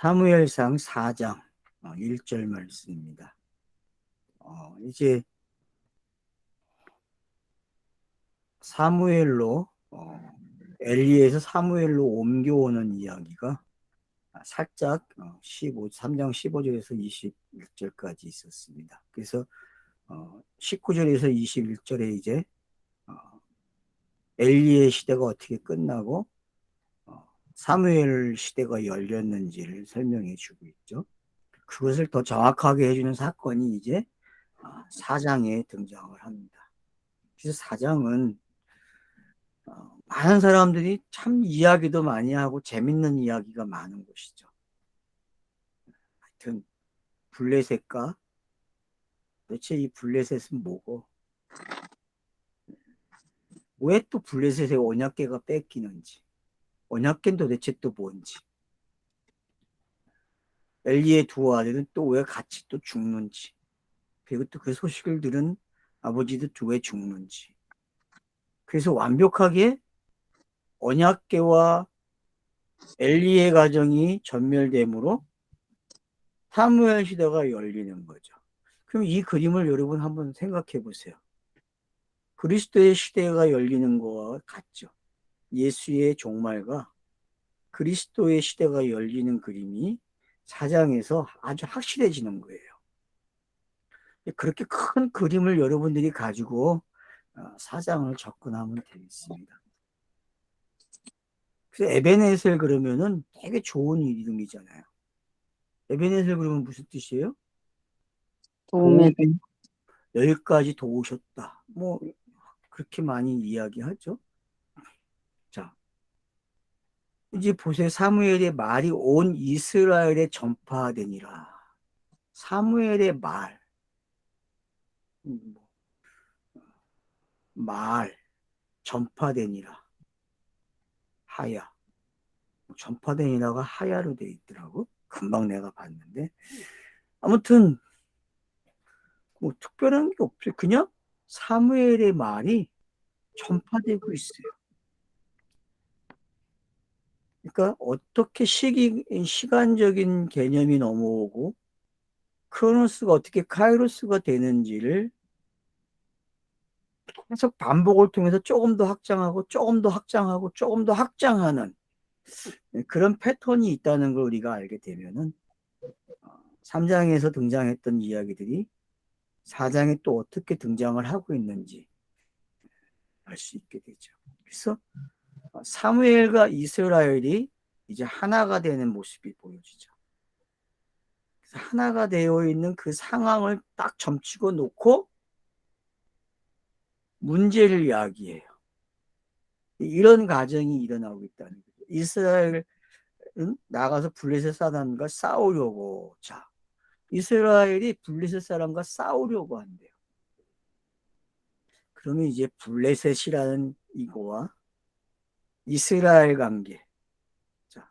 사무엘상 4장 1절 말씀입니다. 이제 사무엘로 엘리에서 사무엘로 옮겨오는 이야기가 살짝 3장 15절에서 21절까지 있었습니다. 그래서 19절에서 21절에 이제 엘리의 시대가 어떻게 끝나고 사무엘 시대가 열렸는지를 설명해 주고 있죠. 그것을 더 정확하게 해주는 사건이 이제 4장에 등장을 합니다. 그래서 4장은 많은 사람들이 참 이야기도 많이 하고 재밌는 이야기가 많은 곳이죠. 하여튼 블레셋과 도대체 이 블레셋은 뭐고 왜 또 블레셋의 언약궤가 뺏기는지, 언약궤는 도대체 또 뭔지, 엘리의 두 아들은 또 왜 같이 또 죽는지, 그리고 또 그 소식을 들은 아버지도 또 왜 죽는지. 그래서 완벽하게 언약궤와 엘리의 가정이 전멸됨으로 사무엘 시대가 열리는 거죠. 그럼 이 그림을 여러분 한번 생각해 보세요. 그리스도의 시대가 열리는 거와 같죠. 예수의 종말과 그리스도의 시대가 열리는 그림이 4장에서 아주 확실해지는 거예요. 그렇게 큰 그림을 여러분들이 가지고 4장을 접근하면 되겠습니다. 그래서 에베네셀 그러면은 되게 좋은 이름이잖아요. 에베네셀 그러면 무슨 뜻이에요? 도움의 돈. 여기까지 도우셨다. 뭐 그렇게 많이 이야기하죠. 자, 이제 보세요. 사무엘의 말이 온 이스라엘에 전파되니라. 사무엘의 뭐, 말 전파되니라. 하야. 전파되니라가 하야로 돼 있더라고. 금방 내가 봤는데. 아무튼 뭐 특별한 게 없어요. 그냥 사무엘의 말이 전파되고 있어요. 그러니까 어떻게 시간적인 개념이 넘어오고 크로노스가 어떻게 카이로스가 되는지를 계속 반복을 통해서 조금 더 확장하고 조금 더 확장하고 조금 더 확장하는 그런 패턴이 있다는 걸 우리가 알게 되면은 3장에서 등장했던 이야기들이 4장에 또 어떻게 등장을 하고 있는지 알 수 있게 되죠. 그래서 사무엘과 이스라엘이 이제 하나가 되는 모습이 보여지죠. 그래서 하나가 되어 있는 그 상황을 딱 점치고 놓고 문제를 이야기해요. 이런 과정이 일어나고 있다는 거죠. 이스라엘은 나가서 블레셋 사람과 싸우려고, 자, 이스라엘이 블레셋 사람과 싸우려고 한대요. 그러면 이제 블레셋이라는 이거와 이스라엘 관계. 자,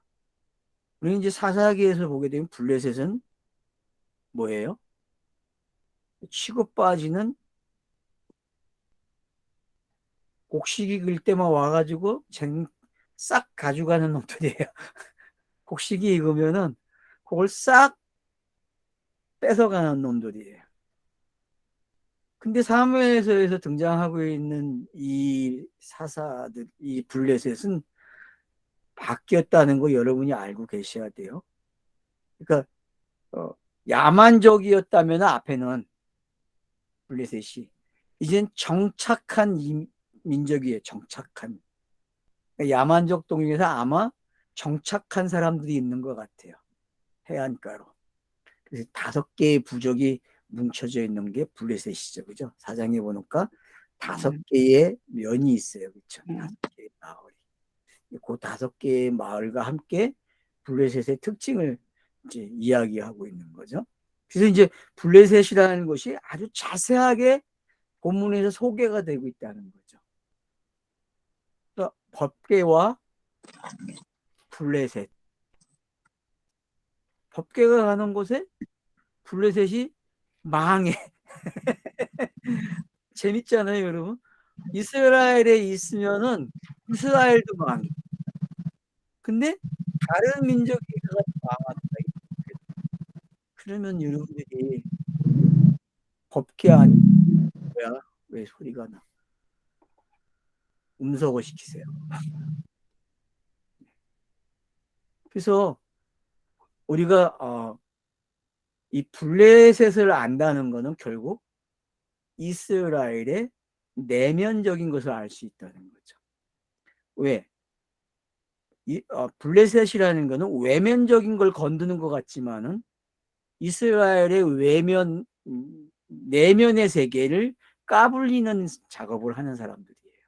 우리 이제 사사기에서 보게 되면 블레셋은 뭐예요? 치고 빠지는 곡식 익을 때만 와가지고 싹 가져가는 놈들이에요. 곡식이 익으면은 그걸 싹 뺏어가는 놈들이에요. 근데 사무엘서에서 등장하고 있는 이 사사들, 이 블레셋은 바뀌었다는 거 여러분이 알고 계셔야 돼요. 그러니까 야만족이었다면 앞에는 블레셋이 이젠 정착한 민족이에요. 정착한. 그러니까 야만족 동역에서 아마 정착한 사람들이 있는 것 같아요. 해안가로. 그래서 5개의 부족이 뭉쳐져 있는 게 블레셋이죠. 그죠? 4장에 보니까 5개의 면이 있어요. 그렇죠? 5개의 마을이. 그 5개의 마을과 함께 블레셋의 특징을 이제 이야기하고 있는 거죠. 그래서 이제 블레셋이라는 것이 아주 자세하게 본문에서 소개가 되고 있다는 거죠. 그러니까 법궤와 블레셋. 법궤가 가는 곳에 블레셋이 망해. 재밌잖아요, 여러분. 이스라엘에 있으면은 이스라엘도 망해. 근데 다른 민족이 가서 망한다. 그러면 여러분들이 법계 아니 뭐야? 왜 소리가 나? 음소거 시키세요. 그래서 우리가 이 블레셋을 안다는 것은 결국 이스라엘의 내면적인 것을 알 수 있다는 거죠. 왜? 블레셋이라는 것은 외면적인 걸 건드는 것 같지만은 이스라엘의 내면의 세계를 까불리는 작업을 하는 사람들이에요.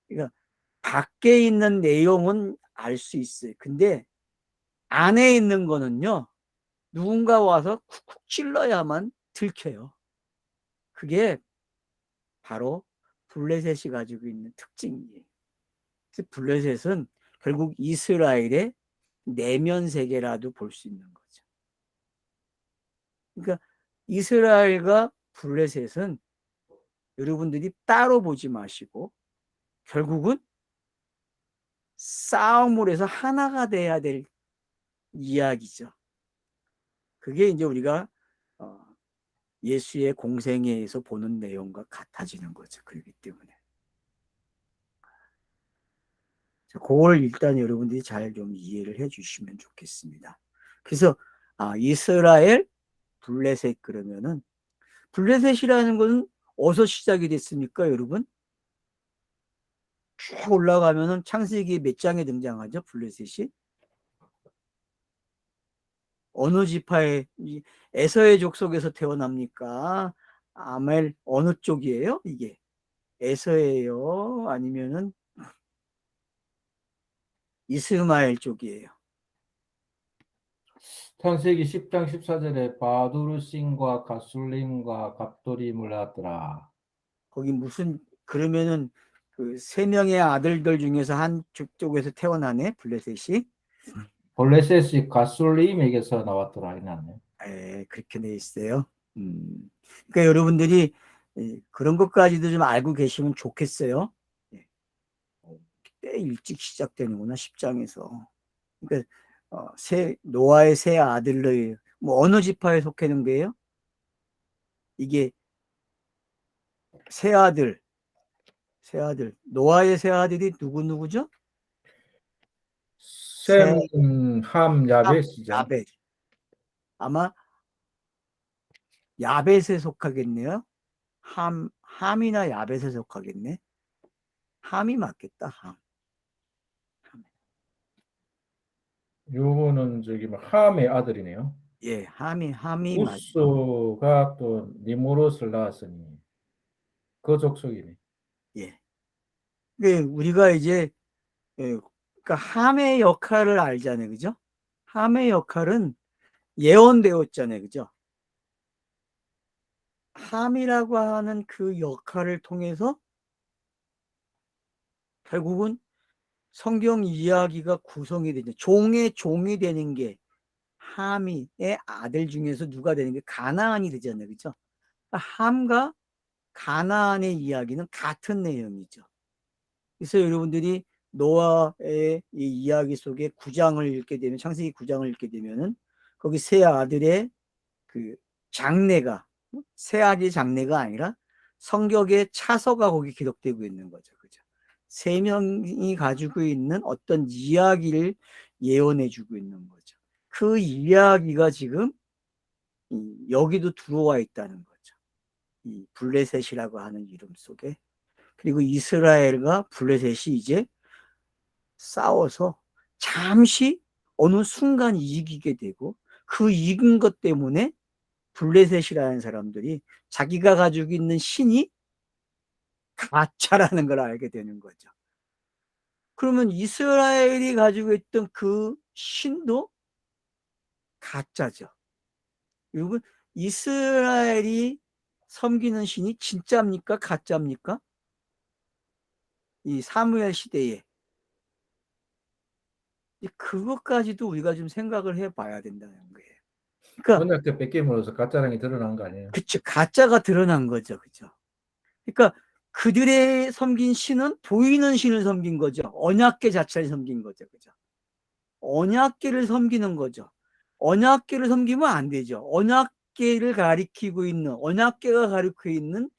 그러니까 밖에 있는 내용은 알 수 있어요. 근데 안에 있는 거는요, 누군가 와서 쿡쿡 찔러야만 들켜요. 그게 바로 블레셋이 가지고 있는 특징이에요. 블레셋은 결국 이스라엘의 내면 세계라도 볼 수 있는 거죠. 그러니까 이스라엘과 블레셋은 여러분들이 따로 보지 마시고 결국은 싸움을 해서 하나가 돼야 될 이야기죠. 그게 이제 우리가 예수의 공생애에서 보는 내용과 같아지는 거죠. 그렇기 때문에. 그걸 일단 여러분들이 잘 좀 이해를 해 주시면 좋겠습니다. 그래서 이스라엘, 블레셋 그러면은 블레셋이라는 것은 어디서 시작이 됐습니까, 여러분? 쭉 올라가면은 창세기 몇 장에 등장하죠, 블레셋이? 어느 지파의 에서의 족속에서 태어납니까? 아멜 어느 쪽이에요? 이게 에서예요? 아니면은 이스마엘 쪽이에요? 창세기 10장 14절에 바두르신과 가술림과 갑돌임을 낳았더라. 거기 무슨 그러면은 그 세 명의 아들들 중에서 한 쪽에서 태어나네 블레셋이. 블레셋이 가술림에게서 나왔더라. 이났네. 그렇게 돼 있어요. 그러니까 여러분들이 그런 것까지도 좀 알고 계시면 좋겠어요. 꽤 일찍 시작되는구나 10장에서. 그러니까 노아의 세 아들들 뭐 어느 지파에 속하는 거예요? 이게 세 아들 노아의 세 아들이 누구죠? 셈, 세, 함, 함, 야벳이죠. 야벳. 아마 야벳에 속하겠네요. 함이나 야벳에 속하겠네. 함이 맞겠다. 함. 요거는 저기 뭐 함의 아들이네요. 예, 함이 맞. 우스가 또 니무롯을 낳았으니 그 족속이네. 예. 우리가 이제 그러니까 함의 역할을 알잖아요, 그죠? 함의 역할은 예언되었잖아요, 그죠? 함이라고 하는 그 역할을 통해서 결국은 성경 이야기가 구성이 되죠. 종이 되는 게 함의 아들 중에서 누가 되는 게 가나안이 되잖아요, 그죠? 함과 가나안의 이야기는 같은 내용이죠. 그래서 여러분들이 노아의 이 이야기 속에 9장을 읽게 되면 창세기 9장을 읽게 되면은 거기 세 아들의 그 장례가 세 아들의 장례가 아니라 성격의 차서가 거기 기록되고 있는 거죠. 그죠? 세 명이 가지고 있는 어떤 이야기를 예언해 주고 있는 거죠. 그 이야기가 지금 여기도 들어와 있다는 거죠. 이 블레셋이라고 하는 이름 속에. 그리고 이스라엘과 블레셋이 이제 싸워서 잠시 어느 순간 이기게 되고 그 이긴 것 때문에 블레셋이라는 사람들이 자기가 가지고 있는 신이 가짜라는 걸 알게 되는 거죠. 그러면 이스라엘이 가지고 있던 그 신도 가짜죠. 여러분, 이스라엘이 섬기는 신이 진짜입니까? 가짜입니까? 이 사무엘 시대에. 그것까지도 우리가 좀 생각을 해봐야 된다는 거예요. 그러니까 언약 때 뺏김으로써 가짜랑이 드러난 거 아니에요? 그쵸, 가짜가 드러난 거죠, 그죠? 그러니까 그들의 섬긴 신은 보이는 신을 섬긴 거죠. 언약궤 자체를 섬긴 거죠, 그죠? 언약궤를 섬기는 거죠. 언약계를 섬기면 안 되죠. 언약계를 가리키고 있는, 언약계가 가리키고 있는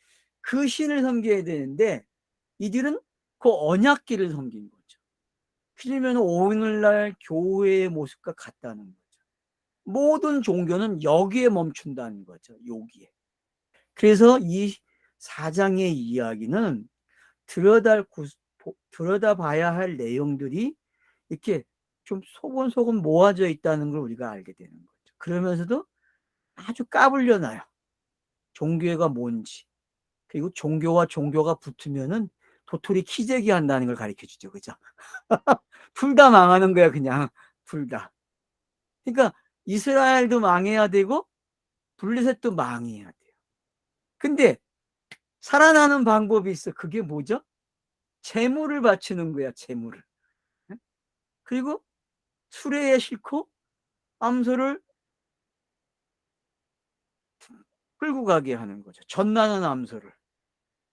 그 신을 섬겨야 되는데 이들은 그 언약계를 섬긴 거죠. 그러면 오늘날 교회의 모습과 같다는 거죠. 모든 종교는 여기에 멈춘다는 거죠. 여기에. 그래서 이 4장의 이야기는 들여다봐야 할 내용들이 이렇게 좀 소곤소곤 모아져 있다는 걸 우리가 알게 되는 거죠. 그러면서도 아주 까불려놔요. 종교가 뭔지. 그리고 종교와 종교가 붙으면은 도토리 키재기 한다는 걸 가르쳐 주죠. 그죠? 둘 다 망하는 거야, 그냥. 둘 다. 그러니까 이스라엘도 망해야 되고 블레셋도 망해야 돼요. 근데 살아나는 방법이 있어. 그게 뭐죠? 재물을 바치는 거야, 재물을. 그리고 수레에 싣고 암소를 끌고 가게 하는 거죠. 전나는 암소를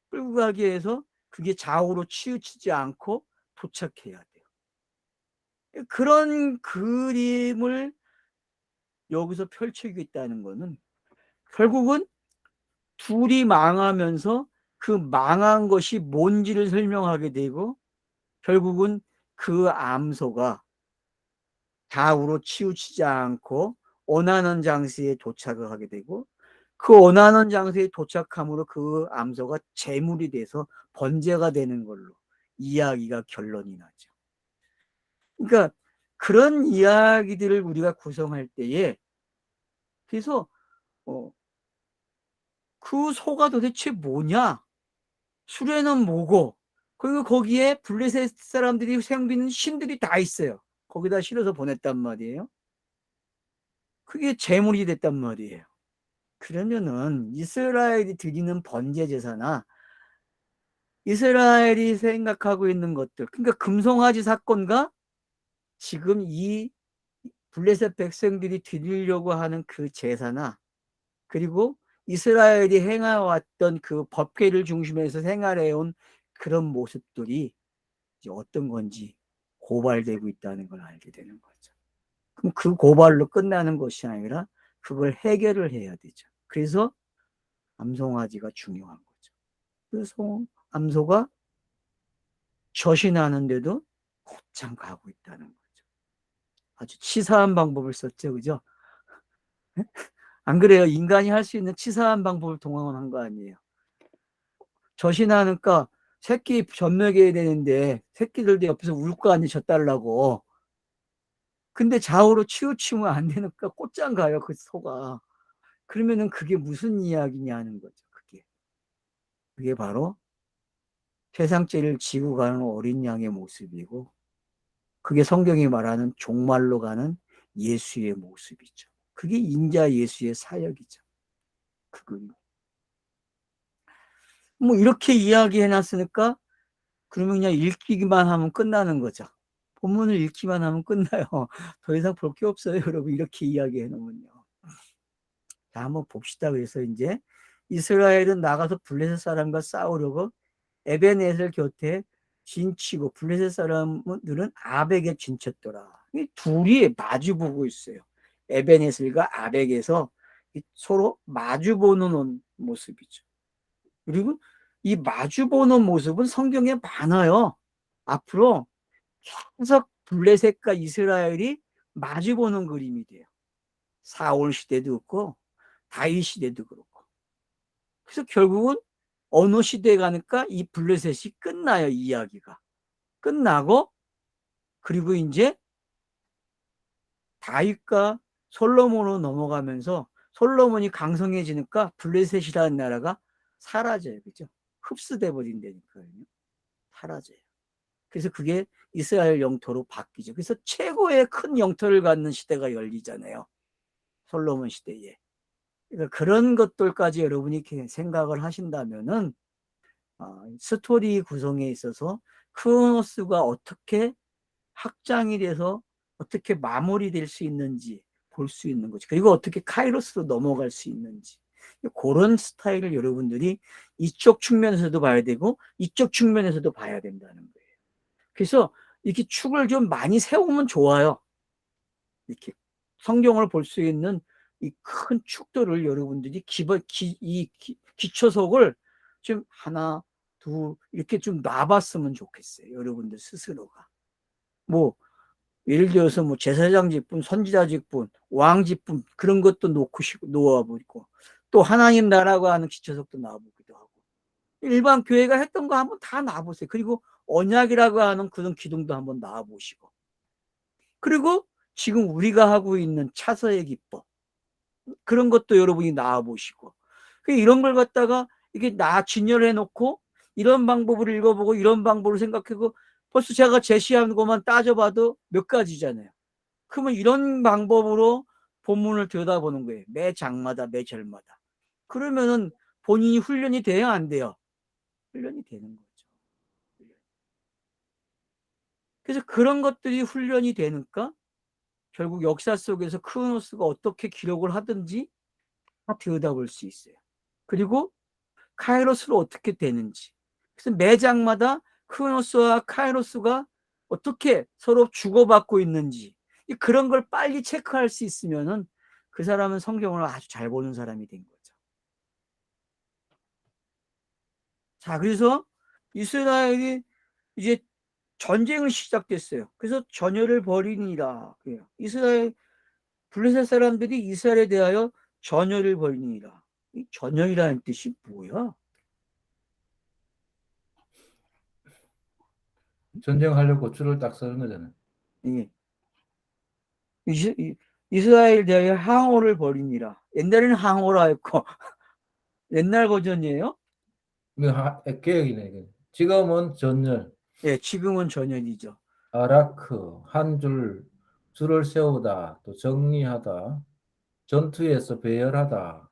끌고 가게 해서 그게 좌우로 치우치지 않고 도착해야 돼요. 그런 그림을 여기서 펼치고 있다는 거는 결국은 둘이 망하면서 그 망한 것이 뭔지를 설명하게 되고 결국은 그 암소가 좌우로 치우치지 않고 원하는 장소에 도착을 하게 되고 그 원하는 장소에 도착함으로 그 암소가 재물이 돼서 번제가 되는 걸로 이야기가 결론이 나죠. 그러니까 그런 이야기들을 우리가 구성할 때에 그래서 그 소가 도대체 뭐냐? 수레는 뭐고? 그리고 거기에 블레셋 사람들이 생기는 신들이 다 있어요. 거기다 실어서 보냈단 말이에요. 그게 재물이 됐단 말이에요. 그러면은 이스라엘이 드리는 번제 제사나 이스라엘이 생각하고 있는 것들, 그러니까 금송아지 사건과 지금 이 블레셋 백성들이 드리려고 하는 그 제사나 그리고 이스라엘이 행해왔던 그 법궤를 중심에서 생활해온 그런 모습들이 이제 어떤 건지 고발되고 있다는 걸 알게 되는 거죠. 그럼 그 고발로 끝나는 것이 아니라 그걸 해결을 해야 되죠. 그래서 암송아지가 중요한 거죠. 그래서 암소가 저신하는데도 곧장 가고 있다는 거죠. 아주 치사한 방법을 썼죠. 그죠? 안 그래요? 인간이 할 수 있는 치사한 방법을 동원한 거 아니에요. 저신하니까 새끼 젖먹여야 되는데 새끼들도 옆에서 울 거 아니에요. 젖달라고. 근데 좌우로 치우치면 안 되니까 곧장 가요. 그 소가. 그러면은 그게 무슨 이야기냐는 거죠. 그게 바로 세상죄를 지고 가는 어린 양의 모습이고 그게 성경이 말하는 종말로 가는 예수의 모습이죠. 그게 인자 예수의 사역이죠. 그건 뭐 이렇게 이야기해 놨으니까 그러면 그냥 읽기만 하면 끝나는 거죠. 본문을 읽기만 하면 끝나요. 더 이상 볼 게 없어요, 여러분. 이렇게 이야기해 놓으면요. 자, 한번 봅시다. 그래서 이제 이스라엘은 나가서 블레셋 사람과 싸우려고 에벤에셀 곁에 진치고 블레셋 사람들은 아벡에 진쳤더라. 이 둘이 마주보고 있어요. 에벤에셀과 아벡에서 서로 마주보는 모습이죠. 그리고 이 마주보는 모습은 성경에 많아요. 앞으로 계속 블레셋과 이스라엘이 마주보는 그림이 돼요. 사울 시대도 있고 다윗 시대도 그렇고. 그래서 결국은 어느 시대에 가니까 이 블레셋이 끝나요. 이야기가 끝나고 그리고 이제 다윗과 솔로몬으로 넘어가면서 솔로몬이 강성해지니까 블레셋이라는 나라가 사라져요. 그죠? 흡수돼 버린다니까요. 사라져요. 그래서 그게 이스라엘 영토로 바뀌죠. 그래서 최고의 큰 영토를 갖는 시대가 열리잖아요. 솔로몬 시대에. 그러니까 그런 것들까지 여러분이 이렇게 생각을 하신다면은 스토리 구성에 있어서 크로노스가 어떻게 확장이 돼서 어떻게 마무리될 수 있는지 볼 수 있는 거죠. 그리고 어떻게 카이로스로 넘어갈 수 있는지 그런 스타일을 여러분들이 이쪽 측면에서도 봐야 되고 이쪽 측면에서도 봐야 된다는 거예요. 그래서 이렇게 축을 좀 많이 세우면 좋아요. 이렇게 성경을 볼 수 있는 이 큰 축도를 여러분들이 기초석을 좀 하나, 둘 이렇게 좀 놔봤으면 좋겠어요. 여러분들 스스로가. 뭐 예를 들어서 뭐 제사장 직분, 선지자 직분, 왕 직분 그런 것도 놓아보고 또 하나님 나라고 하는 기초석도 놔보기도 하고 일반 교회가 했던 거 한번 다 놔보세요. 그리고 언약이라고 하는 그런 기둥도 한번 놔보시고 그리고 지금 우리가 하고 있는 차서의 기법 그런 것도 여러분이 놔보시고 이런 걸 갖다가 이게 진열해 놓고 이런 방법을 읽어보고 이런 방법을 생각하고 벌써 제가 제시한 것만 따져봐도 몇 가지잖아요. 그러면 이런 방법으로 본문을 들여다보는 거예요. 매 장마다 매 절마다. 그러면은 본인이 훈련이 돼야 안 돼요? 훈련이 되는 거죠. 그래서 그런 것들이 훈련이 되니까 결국 역사 속에서 크로노스가 어떻게 기록을 하든지 다 들여다볼 수 있어요. 그리고 카이로스로 어떻게 되는지. 그래서 매 장마다 크로노스와 카이로스가 어떻게 서로 주고받고 있는지 그런 걸 빨리 체크할 수 있으면은 그 사람은 성경을 아주 잘 보는 사람이 된 거죠. 자, 그래서 이스라엘이 이제 전쟁을 시작됐어요. 그래서 전열을 벌이니라. 이스라엘 블레셋 사람들이 이스라엘에 대하여 전열을 벌이니라. 이 전열이라는 뜻이 뭐야? 전쟁하려고 줄을 딱 서는 거잖아요. 예. 이스라엘에 대하여 항호를 벌이니라. 옛날에는 항호라 했고 옛날 버전이에요? 개혁이네. 이게. 지금은 전열, 예, 지금은 전열이죠. 아라크, 한 줄을 세우다, 또 정리하다, 전투에서 배열하다.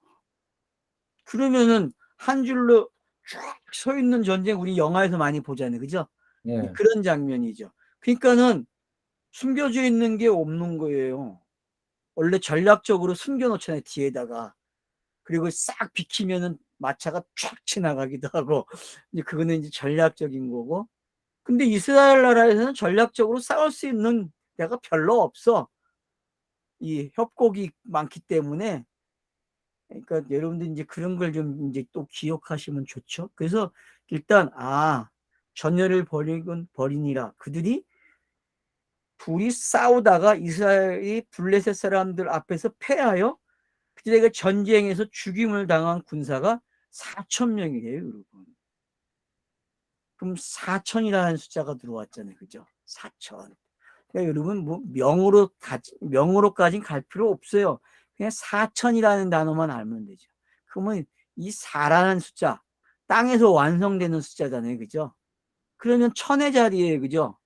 그러면은 한 줄로 쫙 서 있는 전쟁 우리 영화에서 많이 보잖아요. 그죠? 예. 그런 장면이죠. 그러니까는 숨겨져 있는 게 없는 거예요. 원래 전략적으로 숨겨놓잖아요. 뒤에다가. 그리고 싹 비키면은 마차가 쫙 지나가기도 하고 이제 그거는 이제 전략적인 거고. 근데 이스라엘 나라에서는 전략적으로 싸울 수 있는 데가 별로 없어. 이 협곡이 많기 때문에. 그러니까 여러분들 이제 그런 걸 좀 이제 또 기억하시면 좋죠. 그래서 일단 전열을 벌이니라. 그들이 둘이 싸우다가 이스라엘이 블레셋 사람들 앞에서 패하여 그들에게 전쟁에서 죽임을 당한 군사가 4,000명이래요, 여러분. 그럼 4,000이라는 숫자가 들어왔잖아요, 그죠? 4,000. 그러니까 여러분 뭐 명으로까지는 갈 필요 없어요. 그냥 4,000이라는 단어만 알면 되죠. 그러면 이 4라는 숫자, 땅에서 완성되는 숫자잖아요, 그죠? 그러면 천의 자리예요, 그죠?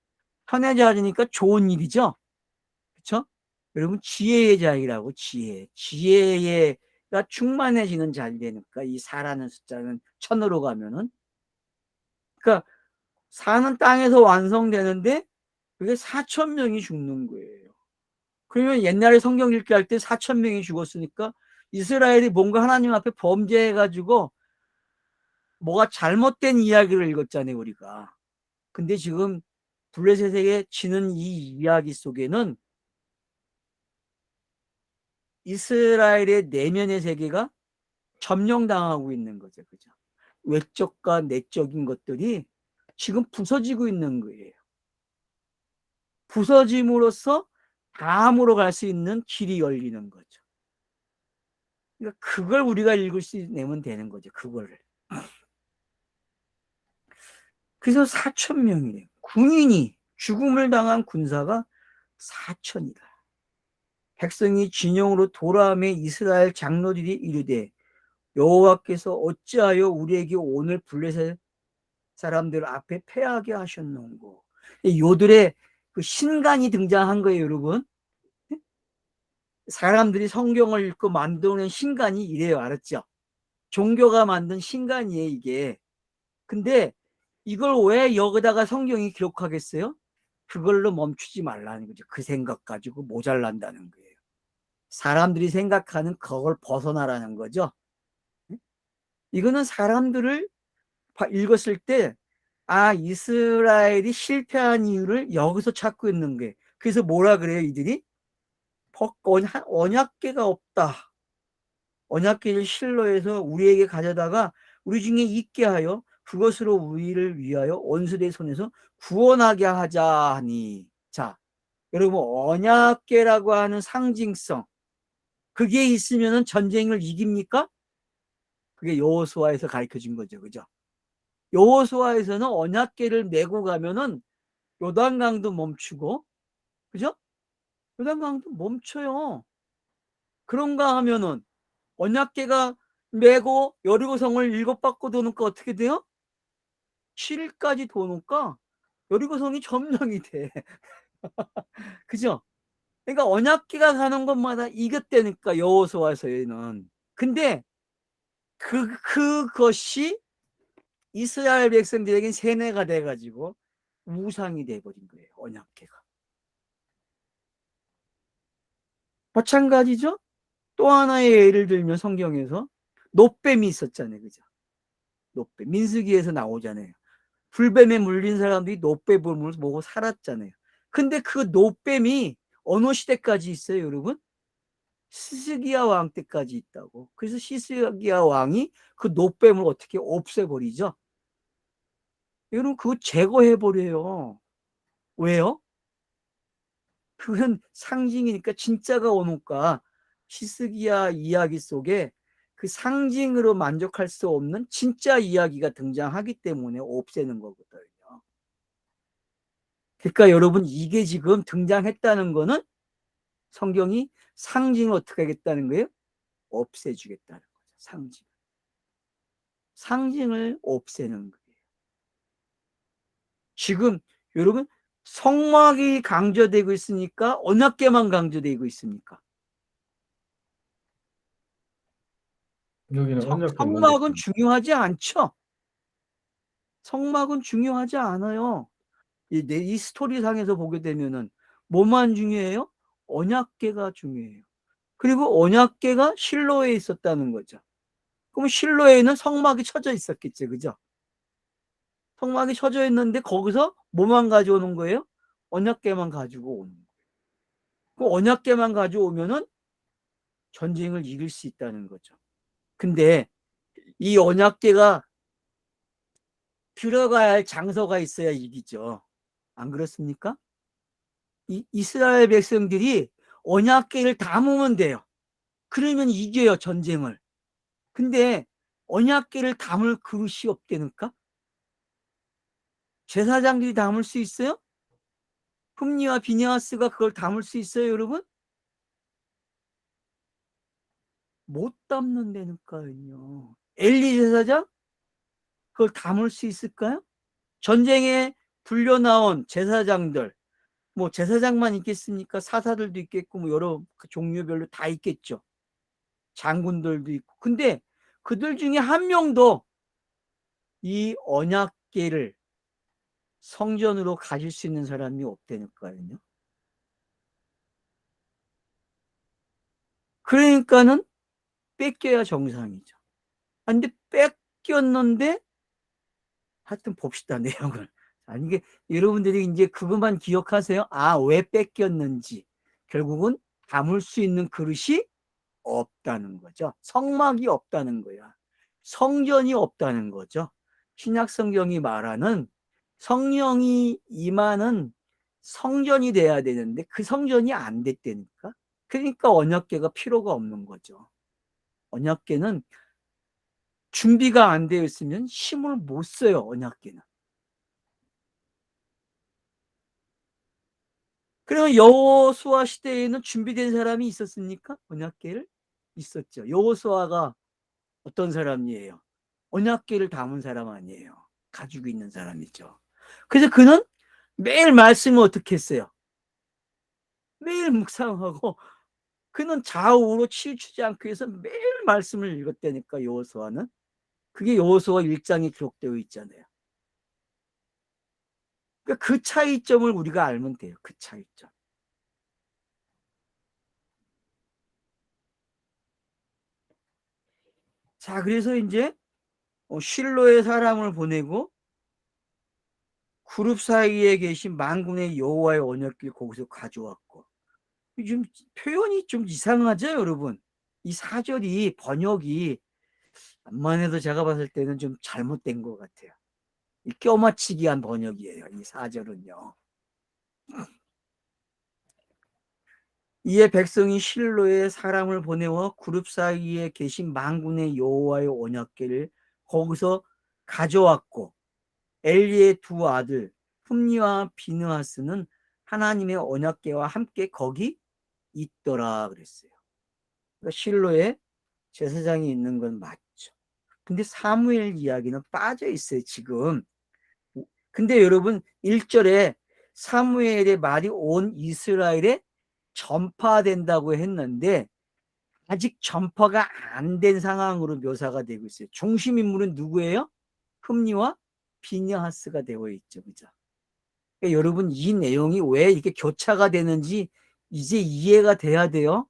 천의 자리니까 좋은 일이죠, 그렇죠? 여러분 지혜의 자리라고 지혜가 충만해지는 자리되니까 이 4라는 숫자는 천으로 가면은 그러니까 4는 땅에서 완성되는데 그게 4,000명이 죽는 거예요. 그러면 옛날에 성경 읽기 할 때 4,000명이 죽었으니까 이스라엘이 뭔가 하나님 앞에 범죄해가지고 뭐가 잘못된 이야기를 읽었잖아요, 우리가. 근데 지금 블레셋에게 지는 이 이야기 속에는 이스라엘의 내면의 세계가 점령당하고 있는 거죠, 그죠? 외적과 내적인 것들이 지금 부서지고 있는 거예요. 부서짐으로써 다음으로 갈 수 있는 길이 열리는 거죠. 그러니까 그걸 우리가 읽을 수 내면 되는 거죠. 그거를. 그래서 4,000명이래요. 군인이 죽음을 당한 군사가 4,000이다. 백성이 진영으로 돌아오매 이스라엘 장로들이 이르되 여호와께서 어찌하여 우리에게 오늘 블레셋 사람들 앞에 패하게 하셨는고. 요들의 그 신간이 등장한 거예요, 여러분. 사람들이 성경을 읽고 만들어낸 신간이 이래요, 알았죠? 종교가 만든 신간이에요, 이게. 근데 이걸 왜 여기다가 성경이 기록하겠어요? 그걸로 멈추지 말라는 거죠. 그 생각 가지고 모자란다는 거예요. 사람들이 생각하는 그걸 벗어나라는 거죠. 이거는 사람들을 읽었을 때 이스라엘이 실패한 이유를 여기서 찾고 있는 거예요. 그래서 뭐라 그래요, 이들이? 언약궤가 없다. 언약궤를 실로에서 우리에게 가져다가 우리 중에 있게 하여 그것으로 우리를 위하여 원수들의 손에서 구원하게 하자 하니. 자, 여러분, 언약궤라고 하는 상징성, 그게 있으면 전쟁을 이깁니까? 그게 여호수아에서 가르쳐 준 거죠. 그죠? 여호수아에서는 언약궤를 메고 가면은 요단강도 멈추고, 그죠? 요단강도 멈춰요. 그런가 하면은 언약궤가 메고 여리고성을 7바퀴 도니까 어떻게 돼요? 7일까지 도니까 여리고성이 점령이 돼. 그죠? 그러니까 언약궤가 가는 곳마다 이겼다니까, 여호수아서에는. 근데 그것이 이스라엘 백성들에겐 세뇌가 돼가지고 우상이 돼버린 거예요, 언약궤가. 마찬가지죠? 또 하나의 예를 들면 성경에서 놋뱀이 있었잖아요. 그죠? 놋뱀. 민수기에서 나오잖아요. 불뱀에 물린 사람들이 놋뱀을 보고 살았잖아요. 근데 그 놋뱀이 어느 시대까지 있어요, 여러분? 시스기야 왕 때까지 있다고. 그래서 시스기야 왕이 그 놋뱀을 어떻게 없애버리죠? 여러분, 그거 제거해버려요. 왜요? 그건 상징이니까. 진짜가 오니까 시스기야 이야기 속에 그 상징으로 만족할 수 없는 진짜 이야기가 등장하기 때문에 없애는 거거든요. 그러니까 여러분, 이게 지금 등장했다는 거는 성경이 상징을 어떻게 하겠다는 거예요? 없애주겠다는 거죠. 상징을 없애는 거예요. 지금 여러분, 성막이 강조되고 있으니까 언약궤만 강조되고 있습니까? 여기는 언약궤 성막은 중요하지 않죠. 성막은 중요하지 않아요. 이 스토리상에서 보게 되면은 뭐만 중요해요? 언약궤가 중요해요. 그리고 언약궤가 실로에 있었다는 거죠. 그럼 실로에는 성막이 쳐져 있었겠죠. 그죠? 성막이 쳐져 있는데 거기서 뭐만 가져오는 거예요? 언약궤만 가지고 오는 거예요. 그 언약궤만 가져오면은 전쟁을 이길 수 있다는 거죠. 근데 이 언약궤가 들어가야 할 장소가 있어야 이기죠. 안 그렇습니까? 이스라엘 백성들이 언약궤를 담으면 돼요. 그러면 이겨요, 전쟁을. 근데 언약궤를 담을 그릇이 없다니까? 제사장들이 담을 수 있어요? 흠니와 비느하스가 그걸 담을 수 있어요, 여러분? 못 담는다니까요. 엘리 제사장? 그걸 담을 수 있을까요? 전쟁에 불려나온 제사장들, 뭐 제사장만 있겠습니까? 사사들도 있겠고, 뭐 여러 종류별로 다 있겠죠. 장군들도 있고. 근데 그들 중에 한 명도 이 언약궤를 성전으로 가질 수 있는 사람이 없다니까요. 그러니까는 뺏겨야 정상이죠. 근데 뺏겼는데, 하여튼 봅시다, 내용을. 이게 여러분들이 이제 그것만 기억하세요. 왜 뺏겼는지. 결국은 담을 수 있는 그릇이 없다는 거죠. 성막이 없다는 거야. 성전이 없다는 거죠. 신약 성경이 말하는 성령이 임하는 성전이 돼야 되는데 그 성전이 안 됐다니까. 그러니까 언약궤가 필요가 없는 거죠. 언약궤는 준비가 안 되어 있으면 힘을 못 써요, 언약궤는. 그러면 여호수아 시대에는 준비된 사람이 있었습니까? 언약궤를? 있었죠. 여호수아가 어떤 사람이에요? 언약궤를 담은 사람 아니에요. 가지고 있는 사람이죠. 그래서 그는 매일 말씀을 어떻게 했어요? 매일 묵상하고, 그는 좌우로 치우치지 않기 위해서 매일 말씀을 읽었다니까, 여호수아는. 그게 여호수아 1장에 기록되어 있잖아요. 그러니까 그 차이점을 우리가 알면 돼요. 그 차이점. 자, 그래서 이제 실로의 사람을 보내고 그룹 사이에 계신 만군의 여호와의 언약궤를 거기서 가져왔고, 좀 표현이 좀 이상하죠, 여러분? 이 사절이 번역이 암만 해도 제가 봤을 때는 좀 잘못된 것 같아요. 이 껴맞추기 한 번역이에요, 이 사절은요. 이에 백성이 실로에 사람을 보내어 그룹 사이에 계신 만군의 여호와의 언약궤를 거기서 가져왔고, 엘리의 두 아들 흠니와 비느하스는 하나님의 언약궤와 함께 거기 있더라 그랬어요. 그러니까 실로에 제사장이 있는 건 맞죠. 근데 사무엘 이야기는 빠져 있어요, 지금. 근데 여러분 1절에 사무엘의 말이 온 이스라엘에 전파된다고 했는데 아직 전파가 안 된 상황으로 묘사가 되고 있어요. 중심 인물은 누구예요? 흠니와 비느하스가 되어 있죠. 그죠? 그러니까 여러분 이 내용이 왜 이렇게 교차가 되는지 이제 이해가 돼야 돼요.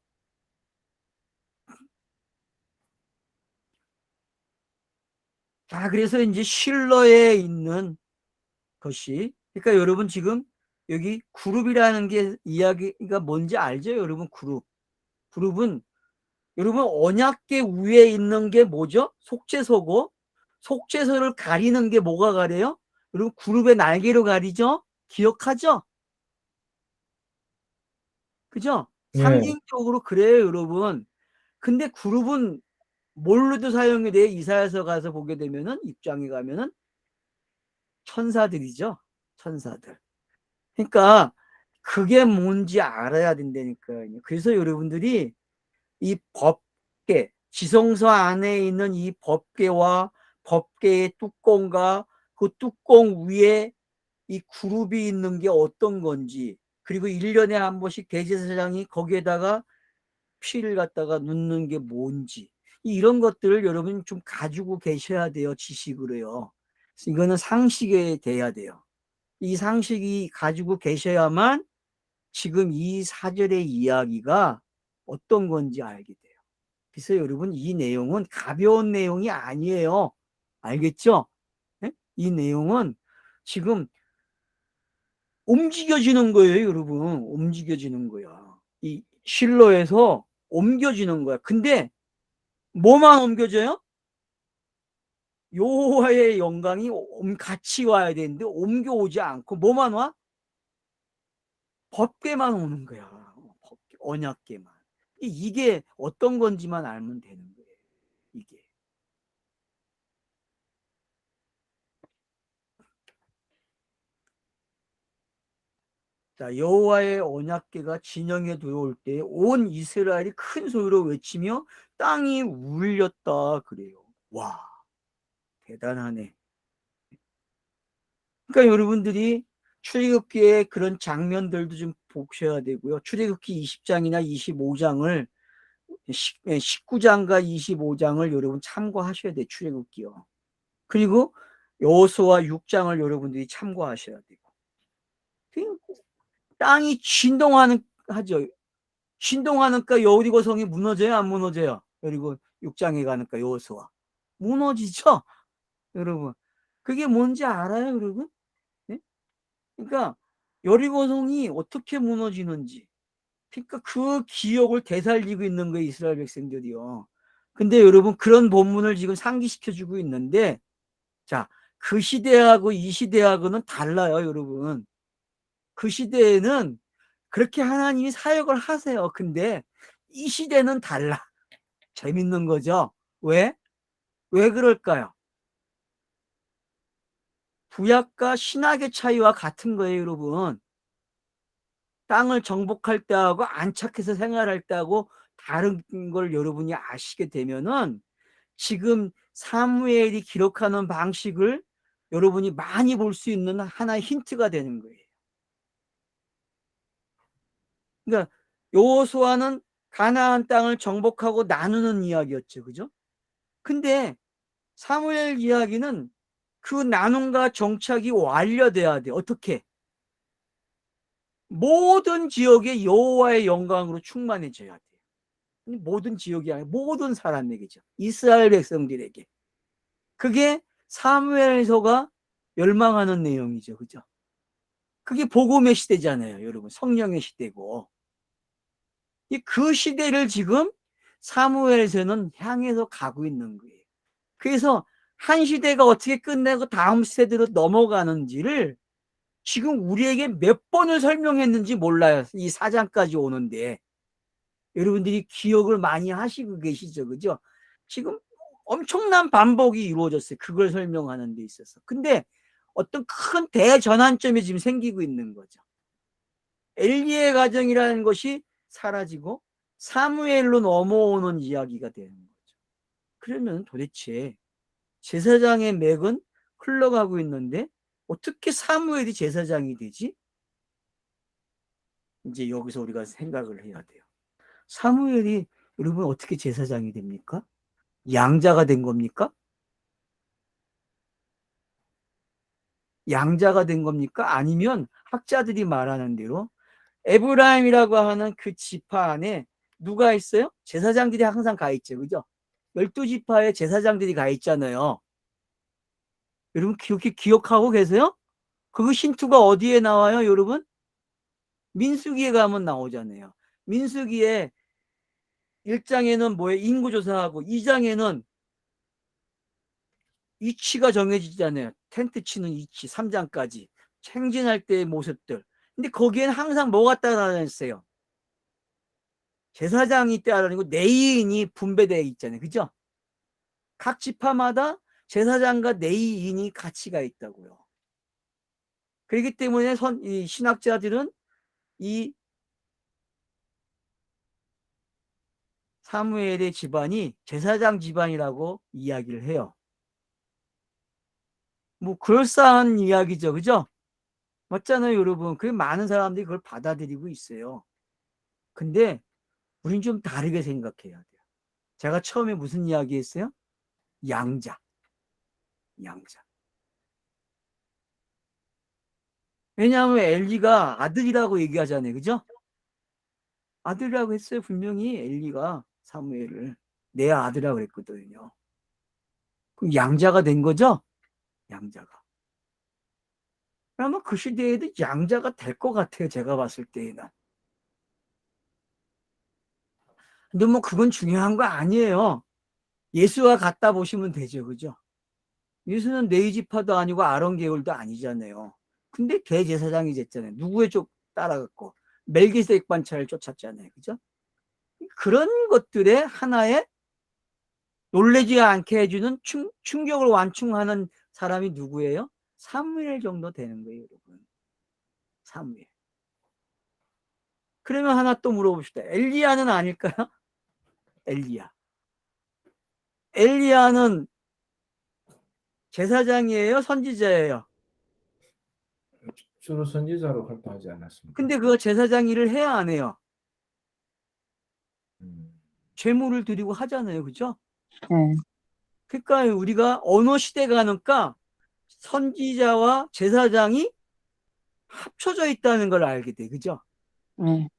자, 그래서 이제 실로에 있는 것이, 그러니까 여러분 지금 여기 그룹이라는 게 이야기가 뭔지 알죠? 여러분 그룹은 여러분 언약궤 위에 있는 게 뭐죠? 속죄소고, 속죄소를 가리는 게 뭐가 가려요? 여러분 그룹의 날개로 가리죠? 기억하죠? 그죠? 예. 상징적으로 그래요, 여러분. 근데 그룹은 뭘로도 사용이 돼? 이사야서 가서 보게 되면은, 입장에 가면은 천사들이죠. 천사들. 그러니까 그게 뭔지 알아야 된다니까요. 그래서 여러분들이 이 법궤, 지성소 안에 있는 이 법궤와 법궤의 뚜껑과 그 뚜껑 위에 이 그룹이 있는 게 어떤 건지, 그리고 1년에 한 번씩 대제사장이 거기에다가 피를 갖다가 눕는 게 뭔지, 이런 것들을 여러분 좀 가지고 계셔야 돼요, 지식으로요. 이거는 상식에 돼야 돼요. 이 상식이 가지고 계셔야만 지금 이 사절의 이야기가 어떤 건지 알게 돼요. 그래서 여러분 이 내용은 가벼운 내용이 아니에요. 알겠죠? 네? 이 내용은 지금 움직여지는 거예요, 여러분. 움직여지는 거야. 이 실로에서 옮겨지는 거야. 근데 뭐만 옮겨져요? 여호와의 영광이 같이 와야 되는데 옮겨오지 않고 뭐만 와? 법궤만 오는 거야. 언약궤만. 이게 어떤 건지만 알면 되는 거예요. 이게. 자, 여호와의 언약궤가 진영에 들어올 때 온 이스라엘이 큰 소리로 외치며 땅이 울렸다 그래요. 와, 대단하네. 그러니까 여러분들이 출애굽기의 그런 장면들도 좀 보셔야 되고요. 출애굽기 20장이나 25장을 19장과 25장을 여러분 참고하셔야 돼요. 출애굽기요. 그리고 여호수아 6장을 여러분들이 참고하셔야 되고. 땅이 진동하는 하죠. 진동하니까 여리고 성이 무너져요, 안 무너져요? 그리고 6장에 가니까 여호수아 무너지죠, 여러분. 그게 뭔지 알아요, 여러분? 네? 그러니까 여리고 성이 어떻게 무너지는지, 그러니까 그 기억을 되살리고 있는 거예요, 이스라엘 백성들이요. 근데 여러분 그런 본문을 지금 상기시켜 주고 있는데, 자, 그 시대하고 이 시대하고는 달라요, 여러분. 그 시대에는 그렇게 하나님이 사역을 하세요. 근데 이 시대는 달라. 재밌는 거죠. 왜? 왜 그럴까요? 구약과 신약의 차이와 같은 거예요, 여러분. 땅을 정복할 때하고 안착해서 생활할 때하고 다른 걸 여러분이 아시게 되면은 지금 사무엘이 기록하는 방식을 여러분이 많이 볼 수 있는 하나의 힌트가 되는 거예요. 그러니까 여호수아는 가나안 땅을 정복하고 나누는 이야기였죠. 그죠? 근데 사무엘 이야기는 그 나눔과 정착이 완료돼야 돼. 어떻게? 모든 지역에 여호와의 영광으로 충만해져야 돼요. 모든 지역이 아니라 모든 사람에게죠. 이스라엘 백성들에게. 그게 사무엘서가 멸망하는 내용이죠. 그죠? 그게 복음의 시대잖아요, 여러분. 성령의 시대고. 그 시대를 지금 사무엘에서는 향해서 가고 있는 거예요. 그래서 한 시대가 어떻게 끝내고 다음 세대로 넘어가는지를 지금 우리에게 몇 번을 설명했는지 몰라요. 이 4장까지 오는데. 여러분들이 기억을 많이 하시고 계시죠. 그죠? 지금 엄청난 반복이 이루어졌어요. 그걸 설명하는 데 있어서. 근데 어떤 큰 대전환점이 지금 생기고 있는 거죠. 엘리의 가정이라는 것이 사라지고 사무엘로 넘어오는 이야기가 되는 거죠. 그러면 도대체 제사장의 맥은 흘러가고 있는데 어떻게 사무엘이 제사장이 되지? 이제 여기서 우리가 생각을 해야 돼요. 사무엘이 여러분 어떻게 제사장이 됩니까? 양자가 된 겁니까? 양자가 된 겁니까? 아니면 학자들이 말하는 대로 에브라임이라고 하는 그 지파 안에 누가 있어요? 제사장들이 항상 가 있죠. 그죠? 12지파에 제사장들이 가 있잖아요. 여러분 기억하고 계세요? 그 힌트가 어디에 나와요, 여러분? 민수기에 가면 나오잖아요. 민수기에 1장에는 뭐예요? 인구조사하고 2장에는 위치가 정해지잖아요. 텐트 치는 위치, 3장까지. 행진할 때의 모습들. 근데 거기에는 항상 뭐가 따라다녔어요? 제사장이 따라다니고 레위인이 분배되어 있잖아요. 그죠? 각 지파마다 제사장과 레위인이 같이 가 있다고요. 그렇기 때문에 이 신학자들은 이 사무엘의 집안이 제사장 집안이라고 이야기를 해요. 뭐 그럴싸한 이야기죠. 그죠? 맞잖아요, 여러분. 그 많은 사람들이 그걸 받아들이고 있어요. 근데 우린 좀 다르게 생각해야 돼요. 제가 처음에 무슨 이야기 했어요? 양자. 왜냐하면 엘리가 아들이라고 얘기하잖아요. 그죠? 아들이라고 했어요. 분명히 엘리가 사무엘을 내 아들이라고 그랬거든요. 그럼 양자가 된 거죠? 양자가. 그러면 그 시대에도 양자가 될 것 같아요. 제가 봤을 때에는. 근데 뭐 그건 중요한 거 아니에요. 예수와 같다 보시면 되죠. 그죠? 예수는 레위지파도 아니고 아론 계열도 아니잖아요. 근데 대제사장이 됐잖아요. 누구의 쪽 따라갔고 멜기세덱 반차를 쫓았잖아요. 그죠? 그런 것들의 하나의 놀라지 않게 해주는 충격을 완충하는 사람이 누구예요? 사무엘 정도 되는 거예요, 여러분. 사무엘. 그러면 하나 또 물어봅시다. 엘리야는 아닐까요? 엘리야. 엘리야는 제사장이에요? 선지자예요? 주로 선지자로 활동하지 않았습니다. 근데 그거 제사장 일을 해야 안 해요? 제물을 드리고 하잖아요. 그죠? 네. 그러니까 우리가 어느 시대 가니까 선지자와 제사장이 합쳐져 있다는 걸 알게 돼. 그죠? 네.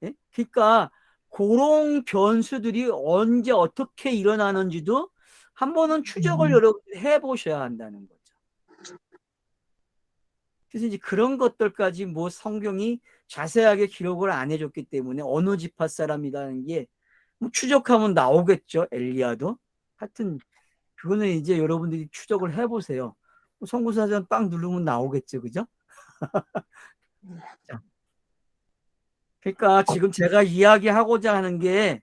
예? 그러니까 그런 변수들이 언제 어떻게 일어나는지도 한 번은 추적을 여러분들이 해보셔야 한다는 거죠. 그래서 이제 그런 것들까지 뭐 성경이 자세하게 기록을 안 해줬기 때문에 어느 지파 사람이라는 게 뭐 추적하면 나오겠죠. 엘리야도. 하여튼 그거는 이제 여러분들이 추적을 해보세요. 성구사전 빵 누르면 나오겠죠. 그죠? 그러니까 지금 제가 이야기하고자 하는 게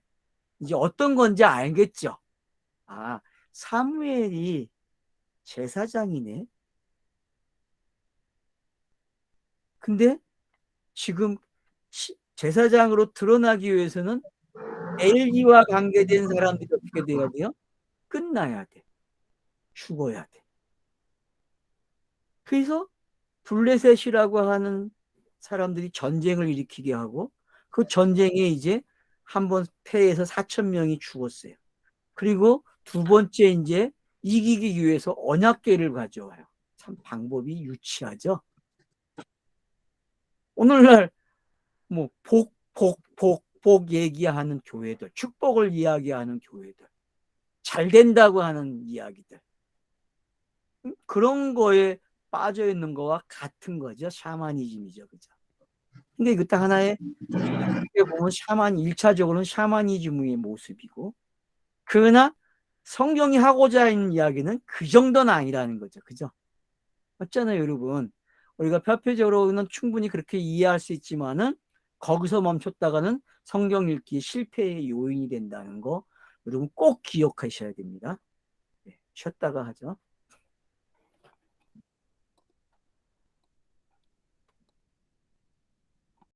이제 어떤 건지 알겠죠. 아, 사무엘이 제사장이네. 근데 지금 제사장으로 드러나기 위해서는 엘리와 관계된 사람들이 어떻게 돼야 돼요? 끝나야 돼. 죽어야 돼. 그래서 블레셋이라고 하는 사람들이 전쟁을 일으키게 하고 그 전쟁에 이제 한번 패해서 4천 명이 죽었어요. 그리고 두 번째 이제 이기기 위해서 언약궤를 가져와요. 참 방법이 유치하죠. 오늘날 뭐 복 얘기하는 교회들, 축복을 이야기하는 교회들, 잘 된다고 하는 이야기들, 그런 거에 빠져 있는 거와 같은 거죠. 샤머니즘이죠. 그죠? 근데 이것도 하나의 어떻게 보면 샤만 1차적으로는 샤머니즘의 모습이고, 그러나 성경이 하고자 하는 이야기는 그 정도는 아니라는 거죠. 그죠? 맞잖아요, 여러분. 우리가 표표적으로는 충분히 그렇게 이해할 수 있지만은 거기서 멈췄다가는 성경 읽기 실패의 요인이 된다는 거 여러분 꼭 기억하셔야 됩니다. 네, 쉬었다가 하죠.